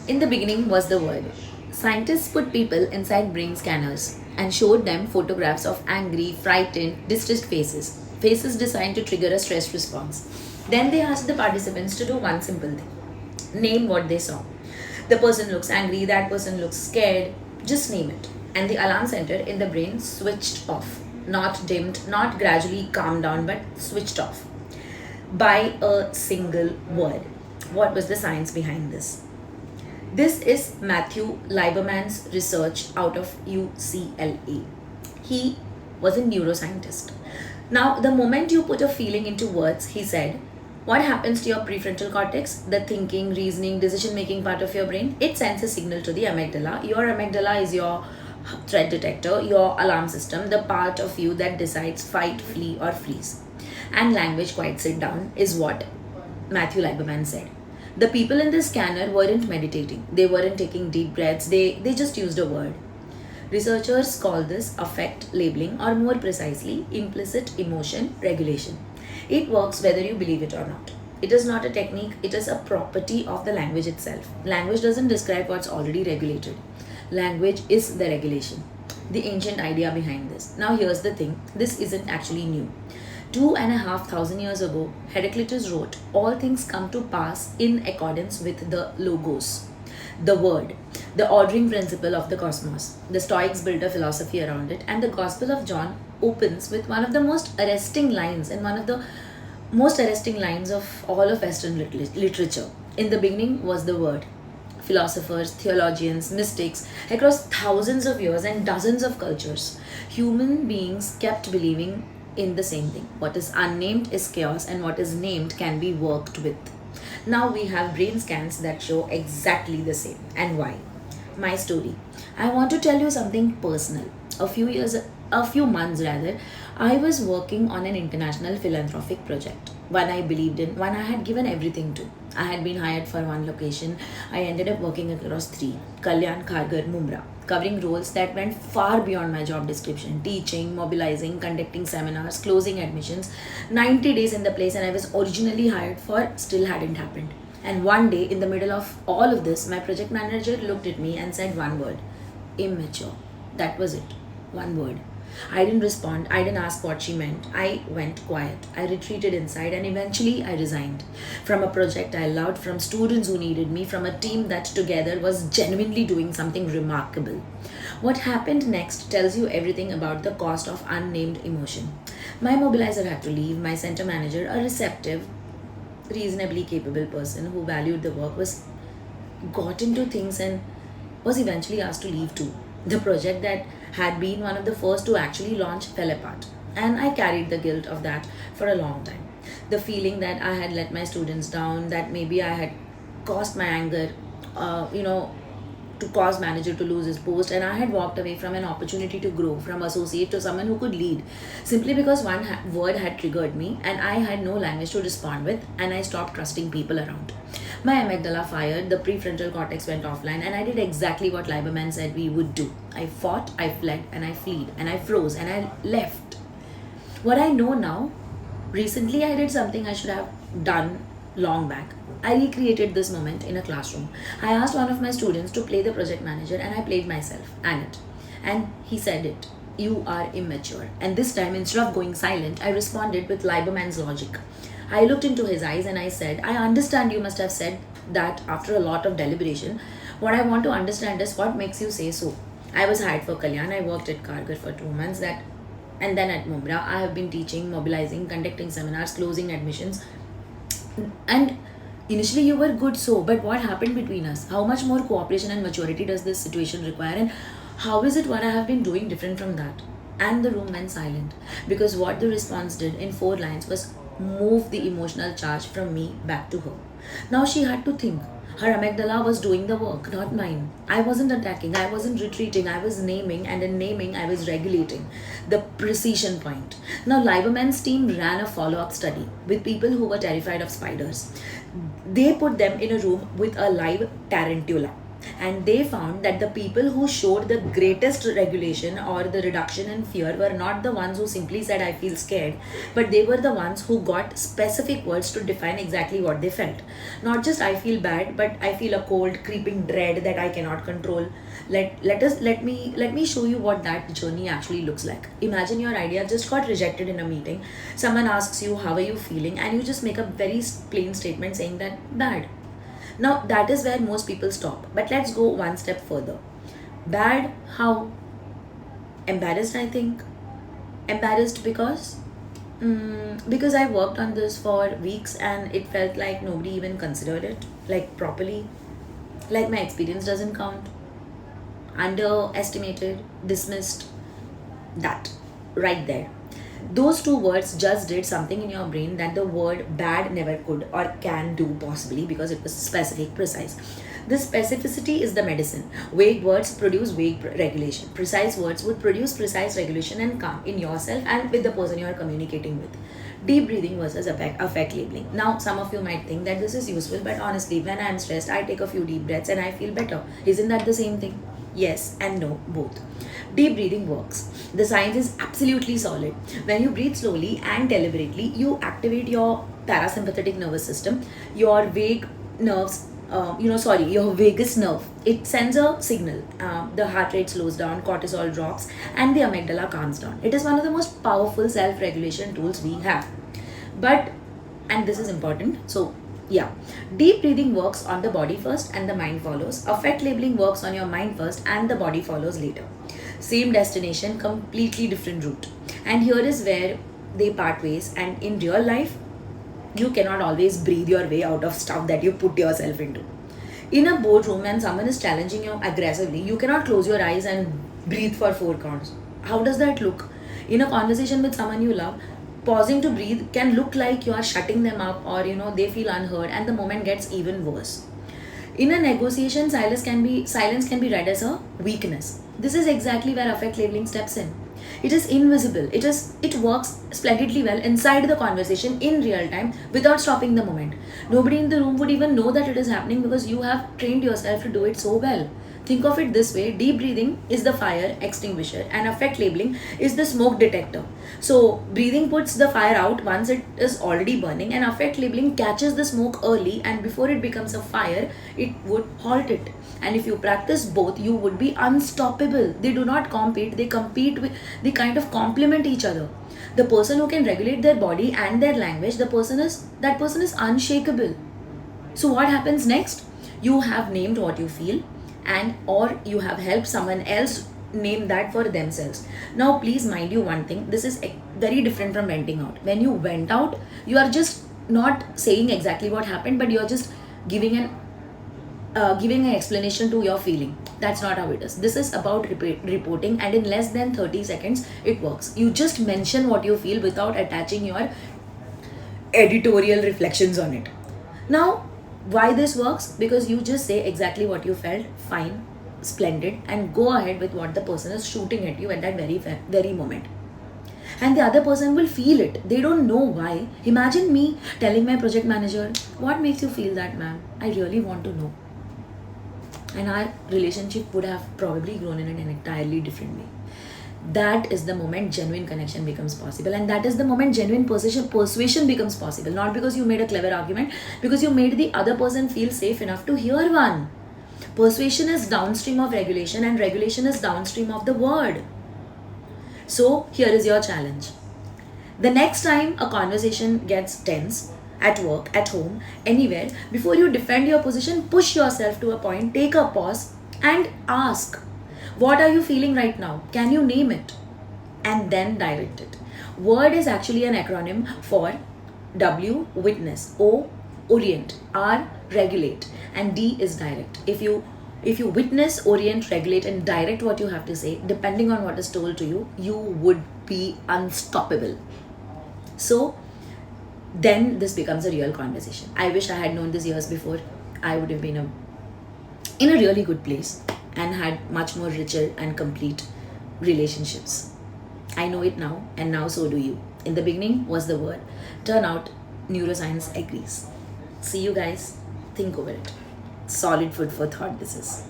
In the beginning was the word. Scientists put people inside brain scanners and showed them photographs of angry, frightened, distressed faces. Faces designed to trigger a stress response. Then they asked the participants to do one simple thing: name what they saw. The person looks angry, that person looks scared, just name it. And the alarm center in the brain switched off. Not dimmed, not gradually calmed down, but switched off by a single word. What was the science behind this? This is Matthew Lieberman's research out of UCLA. He was a neuroscientist. Now, the moment you put a feeling into words, he said, what happens to your prefrontal cortex, the thinking, reasoning, decision making part of your brain? It sends a signal to the amygdala. Your amygdala is your threat detector, your alarm system, the part of you that decides fight, flee, or freeze. And language quiets it down, is what Matthew Lieberman said. The people in the scanner weren't meditating, they weren't taking deep breaths, they just used a word. Researchers call this affect labeling, or more precisely, implicit emotion regulation. It works whether you believe it or not. It is not a technique, it is a property of the language itself. Language doesn't describe what's already regulated. Language is the regulation. The ancient idea behind this. Now, here's the thing, this isn't actually new. 2,500 years ago, Heraclitus wrote, all things come to pass in accordance with the logos, the word, the ordering principle of the cosmos. The Stoics built a philosophy around it, and the Gospel of John opens with one of the most arresting lines and one of the most arresting lines of all of Western literature. In the beginning was the word. Philosophers, theologians, mystics, across thousands of years and dozens of cultures, human beings kept believing in the same thing. What is unnamed is chaos, and what is named can be worked with. Now we have brain scans that show exactly the same. And why? My story. I want to tell you something personal. A few months rather, I was working on an international philanthropic project. One I believed in, one I had given everything to. I had been hired for one location. I ended up working across three: Kalyan, Kharghar, Mumra, covering roles that went far beyond my job description: teaching, mobilizing, conducting seminars, closing admissions. 90 days in the place, and I was originally hired for still hadn't happened. And one day, in the middle of all of this, my project manager looked at me and said one word: immature. That was it. One word. I didn't respond. I didn't ask what she meant. I went quiet. I retreated inside, and eventually I resigned. From a project I loved, from students who needed me, from a team that together was genuinely doing something remarkable. What happened next tells you everything about the cost of unnamed emotion. My mobilizer had to leave. My center manager, a receptive, reasonably capable person who valued the work, was got into things and was eventually asked to leave too. The project that had been one of the first to actually launch fell apart, and I carried the guilt of that for a long time. The feeling that I had let my students down, that maybe I had caused my anger, uh, you know, to cause manager to lose his post, and I had walked away from an opportunity to grow from associate to someone who could lead, simply because one word had triggered me and I had no language to respond with, and I stopped trusting people around. My amygdala fired, the prefrontal cortex went offline, and I did exactly what Lieberman said we would do. I fought, I fled, and I fled, and I froze, and I left. What I know now, recently I did something I should have done long back. I recreated this moment in a classroom. I asked one of my students to play the project manager, and I played myself and it. And he said it. You are immature. And this time, instead of going silent, I responded with Lieberman's logic. I looked into his eyes and I said, I understand you must have said that after a lot of deliberation. What I want to understand is what makes you say so. I was hired for Kalyan. I worked at Kharghar for 2 months. And then at Mumra, I have been teaching, mobilizing, conducting seminars, closing admissions. And initially you were good, so, but what happened between us? How much more cooperation and maturity does this situation require? And how is it what I have been doing different from that? And the room went silent, because what the response did in 4 lines was move the emotional charge from me back to her. Now she had to think. Her amygdala was doing the work, not mine. I wasn't attacking, I wasn't retreating, I was naming, and in naming, I was regulating the precision point. Now, Lieberman's team ran a follow up study with people who were terrified of spiders. They put them in a room with a live tarantula. And they found that the people who showed the greatest regulation or the reduction in fear were not the ones who simply said, I feel scared, but they were the ones who got specific words to define exactly what they felt. Not just I feel bad, but I feel a cold, creeping dread that I cannot control. Let me show you what that journey actually looks like. Imagine your idea just got rejected in a meeting. Someone asks you, how are you feeling? And you just make a very plain statement saying that bad. Now, that is where most people stop. But let's go one step further. Bad, how? Embarrassed, I think. Embarrassed because? Because I worked on this for weeks and it felt like nobody even considered it, like properly. Like my experience doesn't count. Underestimated, dismissed. That. Right there. Those two words just did something in your brain that the word bad never could or can do, possibly, because it was specific, precise. This specificity is the medicine. Vague words produce vague regulation. Precise words would produce precise regulation and calm in yourself and with the person you are communicating with. Deep breathing versus affect labeling. Now, some of you might think that this is useful, but honestly, when I am stressed, I take a few deep breaths and I feel better. Isn't that the same thing? Yes and no, both. Deep breathing works. The science is absolutely solid. When you breathe slowly and deliberately, you activate your parasympathetic nervous system, your vague nerves, your vagus nerve. It sends a signal. The heart rate slows down, cortisol drops, and the amygdala calms down. It is one of the most powerful self regulation tools we have. But, and this is important, so yeah, deep breathing works on the body first and the mind follows. Affect labeling works on your mind first and the body follows later. Same destination, completely different route. And here is where they part ways. And in real life, you cannot always breathe your way out of stuff that you put yourself into. In a boardroom, when someone is challenging you aggressively, you cannot close your eyes and breathe for 4 counts. How does that look? In a conversation with someone you love, pausing to breathe can look like you are shutting them up, or they feel unheard and the moment gets even worse. In a negotiation, silence can be read as a weakness. This is exactly where affect labeling steps in. It is invisible. It works splendidly well inside the conversation in real time without stopping the moment. Nobody in the room would even know that it is happening because you have trained yourself to do it so well. Think of it this way: deep breathing is the fire extinguisher, and affect labeling is the smoke detector. So, breathing puts the fire out once it is already burning, and affect labeling catches the smoke early, and before it becomes a fire, it would halt it. And if you practice both, you would be unstoppable. They do not compete, they kind of complement each other. The person who can regulate their body and their language, that person is unshakable. So, what happens next? You have named what you feel, and or you have helped someone else name that for themselves. Now please mind you one thing, this is very different from venting out. When you vent out, you are just not saying exactly what happened, but you're just giving an explanation to your feeling. That's not how it is. This is about reporting, and in less than 30 seconds it works. You just mention what you feel without attaching your editorial reflections on it. Now, why this works? Because you just say exactly what you felt, fine, splendid, and go ahead with what the person is shooting at you at that very moment. And the other person will feel it. They don't know why. Imagine me telling my project manager, what makes you feel that, ma'am? I really want to know. And our relationship would have probably grown in an entirely different way. That is the moment genuine connection becomes possible, and that is the moment genuine persuasion becomes possible. Not because you made a clever argument, because you made the other person feel safe enough to hear one. Persuasion is downstream of regulation, and regulation is downstream of the word. So here is your challenge. The next time a conversation gets tense, at work, at home, anywhere, before you defend your position, push yourself to a point, take a pause, and ask, what are you feeling right now? Can you name it? And then direct it. WORD is actually an acronym for W, witness, O, orient, R, regulate, and D is direct. If you witness, orient, regulate, and direct what you have to say, depending on what is told to you, you would be unstoppable. So then this becomes a real conversation. I wish I had known this years before. I would have been in a really good place and had much more richer and complete relationships. I know it now, and now so do you. In the beginning was the word. Turn out, neuroscience agrees. See you guys. Think over it. Solid food for thought this is.